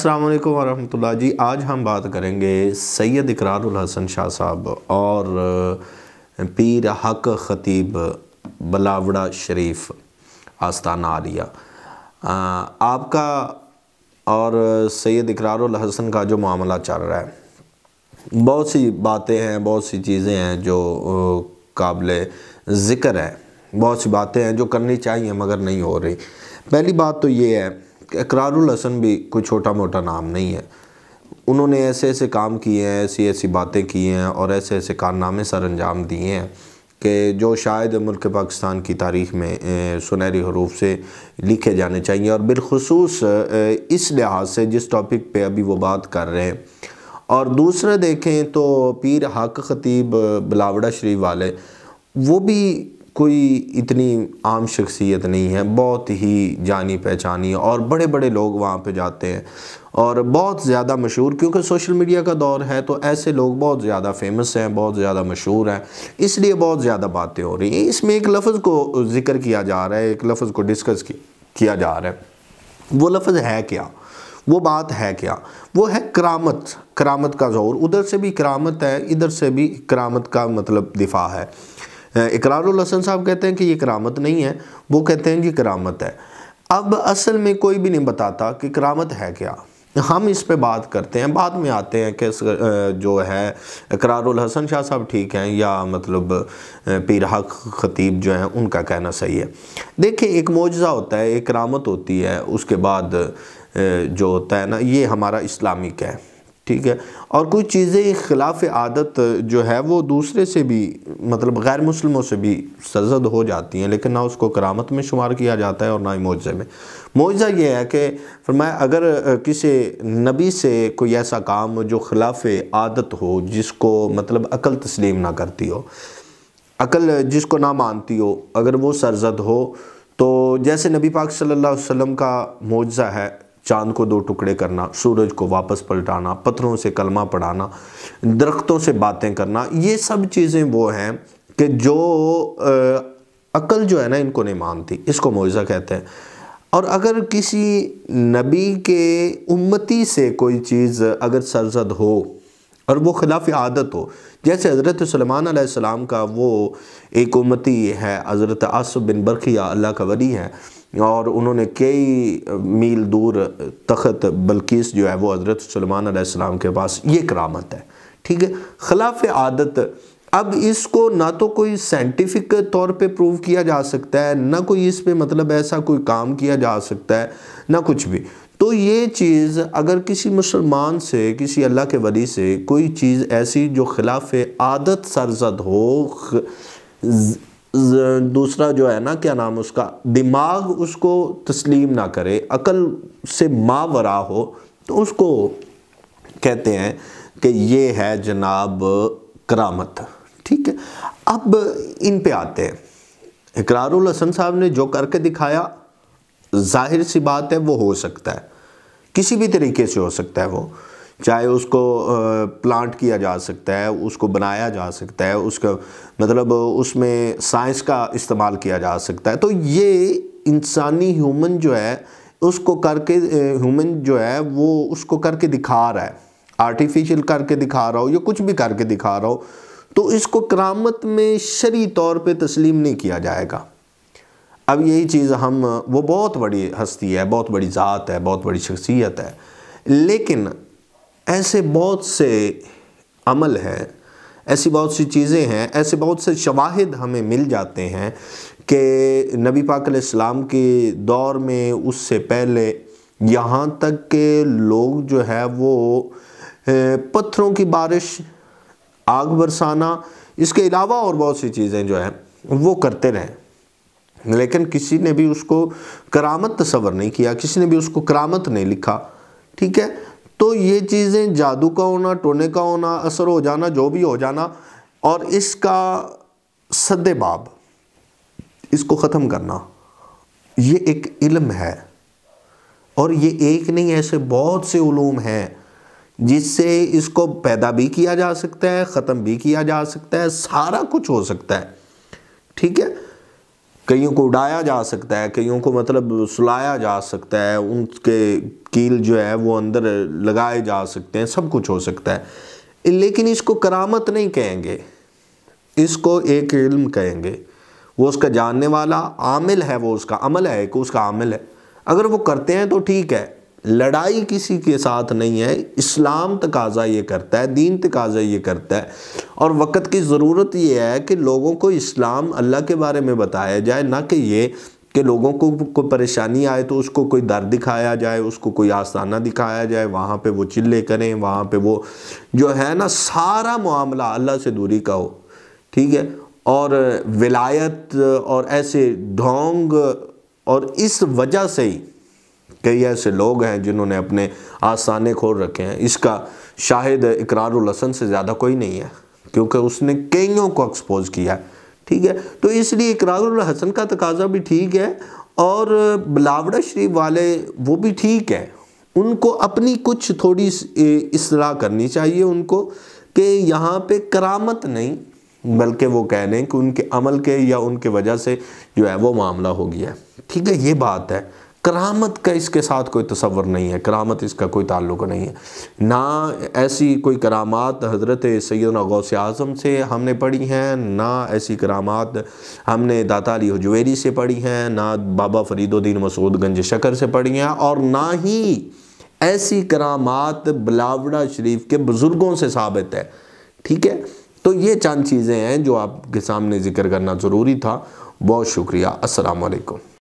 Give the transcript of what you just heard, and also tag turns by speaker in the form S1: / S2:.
S1: السلام علیکم ورحمۃ اللہ جی۔ آج ہم بات کریں گے سید اقرار الحسن شاہ صاحب اور پیر حق خطیب بلاوڑہ شریف آستانہ عالیہ۔ آپ کا اور سید اقرار الحسن کا جو معاملہ چل رہا ہے، بہت سی باتیں ہیں، بہت سی چیزیں ہیں جو قابل ذکر ہیں، بہت سی باتیں ہیں جو کرنی چاہیے مگر نہیں ہو رہی۔ پہلی بات تو یہ ہے کہ اقرار الحسن بھی کوئی چھوٹا موٹا نام نہیں ہے۔ انہوں نے ایسے ایسے کام کیے ہیں، ایسی ایسی باتیں کی ہیں اور ایسے ایسے کارنامے سر انجام دیے ہیں کہ جو شاید ملک پاکستان کی تاریخ میں سنہری حروف سے لکھے جانے چاہیے، اور بالخصوص اس لحاظ سے جس ٹاپک پہ ابھی وہ بات کر رہے ہیں۔ اور دوسرا دیکھیں تو پیر حق خطیب بلاوڑہ شریف والے، وہ بھی کوئی اتنی عام شخصیت نہیں ہے، بہت ہی جانی پہچانی، اور بڑے بڑے لوگ وہاں پہ جاتے ہیں اور بہت زیادہ مشہور، کیونکہ سوشل میڈیا کا دور ہے تو ایسے لوگ بہت زیادہ فیمس ہیں، بہت زیادہ مشہور ہیں، اس لیے بہت زیادہ باتیں ہو رہی ہیں۔ اس میں ایک لفظ کو ذکر کیا جا رہا ہے، ایک لفظ کو ڈسکس کیا جا رہا ہے۔ وہ لفظ ہے کیا؟ وہ بات ہے کیا؟ وہ ہے کرامت، کرامت کا ظہور۔ ادھر سے بھی کرامت ہے، ادھر سے بھی کرامت کا مطلب دفاع ہے۔ اقرار الحسن صاحب کہتے ہیں کہ یہ کرامت نہیں ہے، وہ کہتے ہیں یہ کرامت ہے۔ اب اصل میں کوئی بھی نہیں بتاتا کہ کرامت ہے کیا۔ ہم اس پہ بات کرتے ہیں، بعد میں آتے ہیں کہ جو ہے اقرار الحسن شاہ صاحب ٹھیک ہیں یا مطلب پیر حق خطیب جو ہیں ان کا کہنا صحیح ہے۔ دیکھیں، ایک معجزہ ہوتا ہے، ایک کرامت ہوتی ہے، اس کے بعد جو ہوتا ہے نا، یہ ہمارا اسلامک ہے، ٹھیک ہے۔ اور کچھ چیزیں خلاف عادت جو ہے وہ دوسرے سے بھی مطلب غیر مسلموں سے بھی سرزد ہو جاتی ہیں، لیکن نہ اس کو کرامت میں شمار کیا جاتا ہے اور نہ ہی معجزے میں۔ معجزہ یہ ہے کہ فرمایا اگر کسی نبی سے کوئی ایسا کام جو خلاف عادت ہو، جس کو مطلب عقل تسلیم نہ کرتی ہو، عقل جس کو نہ مانتی ہو، اگر وہ سرزد ہو، تو جیسے نبی پاک صلی اللہ علیہ وسلم کا معجزہ ہے چاند کو 2 ٹکڑے کرنا، سورج کو واپس پلٹانا، پتھروں سے کلمہ پڑھانا، درختوں سے باتیں کرنا، یہ سب چیزیں وہ ہیں کہ جو عقل جو ہے نا ان کو نہیں مانتی، اس کو معجزہ کہتے ہیں۔ اور اگر کسی نبی کے امتی سے کوئی چیز اگر سرزد ہو اور وہ خلاف عادت ہو، جیسے حضرت سلیمان علیہ السلام کا وہ ایک امتی ہے حضرت آصف بن برقیہ، اللہ کا ولی ہے، اور انہوں نے کئی میل دور تخت بلقیس جو ہے وہ حضرت سلیمان علیہ السلام کے پاس، یہ کرامت ہے، ٹھیک ہے، خلاف عادت۔ اب اس کو نہ تو کوئی سائنٹیفک طور پہ پروو کیا جا سکتا ہے، نہ کوئی اس پہ مطلب ایسا کوئی کام کیا جا سکتا ہے، نہ کچھ بھی۔ تو یہ چیز اگر کسی مسلمان سے، کسی اللہ کے ولی سے کوئی چیز ایسی جو خلاف عادت سرزد ہو، دوسرا جو ہے نا کیا نام اس کا، دماغ اس کو تسلیم نہ کرے، عقل سے ماورا ہو، تو اس کو کہتے ہیں کہ یہ ہے جناب کرامت، ٹھیک ہے۔ اب ان پہ آتے ہیں۔ اقرار الحسن صاحب نے جو کر کے دکھایا، ظاہر سی بات ہے وہ ہو سکتا ہے، کسی بھی طریقے سے ہو سکتا ہے، وہ چاہے اس کو پلانٹ کیا جا سکتا ہے، اس کو بنایا جا سکتا ہے، اس کا مطلب اس میں سائنس کا استعمال کیا جا سکتا ہے۔ تو یہ انسانی ہیومن جو ہے اس کو کر کے، ہیومن جو ہے وہ اس کو کر کے دکھا رہا ہے، آرٹیفیشل کر کے دکھا رہا ہو یا کچھ بھی کر کے دکھا رہا ہو، تو اس کو کرامت میں شرعی طور پہ تسلیم نہیں کیا جائے گا۔ اب یہی چیز وہ بہت بڑی ہستی ہے، بہت بڑی ذات ہے، بہت بڑی شخصیت ہے، لیکن ایسے بہت سے عمل ہیں، ایسی بہت سی چیزیں ہیں، ایسے بہت سے شواہد ہمیں مل جاتے ہیں کہ نبی پاک علیہ السلام کے دور میں، اس سے پہلے، یہاں تک کہ لوگ جو ہے وہ پتھروں کی بارش، آگ برسانا، اس کے علاوہ اور بہت سی چیزیں جو ہیں وہ کرتے رہے، لیکن کسی نے بھی اس کو کرامت تصور نہیں کیا، کسی نے بھی اس کو کرامت نہیں لکھا، ٹھیک ہے۔ تو یہ چیزیں جادو کا ہونا، ٹونے کا ہونا، اثر ہو جانا، جو بھی ہو جانا، اور اس کا سد باب، اس کو ختم کرنا، یہ ایک علم ہے، اور یہ ایک نہیں، ایسے بہت سے علوم ہیں جس سے اس کو پیدا بھی کیا جا سکتا ہے، ختم بھی کیا جا سکتا ہے، سارا کچھ ہو سکتا ہے، ٹھیک ہے۔ کئیوں کو اڑایا جا سکتا ہے، کئیوں کو مطلب سلایا جا سکتا ہے، ان کے کیل جو ہے وہ اندر لگائے جا سکتے ہیں، سب کچھ ہو سکتا ہے، لیکن اس کو کرامت نہیں کہیں گے، اس کو ایک علم کہیں گے۔ وہ اس کا جاننے والا عامل ہے، وہ اس کا عمل ہے، کہ اس کا عامل ہے، اگر وہ کرتے ہیں تو ٹھیک ہے۔ لڑائی کسی کے ساتھ نہیں ہے، اسلام تقاضا یہ کرتا ہے، دین تقاضا یہ کرتا ہے، اور وقت کی ضرورت یہ ہے کہ لوگوں کو اسلام اللہ کے بارے میں بتایا جائے، نہ کہ یہ کہ لوگوں کو کوئی پریشانی آئے تو اس کو کوئی در دکھایا جائے، اس کو کوئی آستانہ دکھایا جائے، وہاں پہ وہ چلے کریں، وہاں پہ وہ جو ہے نا سارا معاملہ اللہ سے دوری کا ہو، ٹھیک ہے۔ اور ولایت اور ایسے ڈھونگ، اور اس وجہ سے ہی کئی ایسے لوگ ہیں جنہوں نے اپنے آستانے کھول رکھے ہیں۔ اس کا شاہد اقرار الحسن سے زیادہ کوئی نہیں ہے، کیونکہ اس نے کئیوں کو ایکسپوز کیا ہے، ٹھیک ہے۔ تو اس لیے اقرار الحسن کا تقاضا بھی ٹھیک ہے، اور بلاوڑا شریف والے وہ بھی ٹھیک ہے، ان کو اپنی کچھ تھوڑی اصلاح کرنی چاہیے ان کو، کہ یہاں پہ کرامت نہیں بلکہ وہ کہہ لیں کہ ان کے عمل کے یا ان کے وجہ سے جو ہے وہ معاملہ ہو گیا ہے، ٹھیک ہے۔ یہ بات ہے، کرامت کا اس کے ساتھ کوئی تصور نہیں ہے، کرامت اس کا کوئی تعلق نہیں ہے، نہ ایسی کوئی کرامات حضرت سیدنا غوث اعظم سے ہم نے پڑھی ہیں، نہ ایسی کرامات ہم نے داتا علی حجویری سے پڑھی ہیں، نہ بابا فرید الدین مسعود گنج شکر سے پڑھی ہیں، اور نہ ہی ایسی کرامات بلاوڑا شریف کے بزرگوں سے ثابت ہے، ٹھیک ہے۔ تو یہ چند چیزیں ہیں جو آپ کے سامنے ذکر کرنا ضروری تھا۔ بہت شکریہ، السلام علیکم۔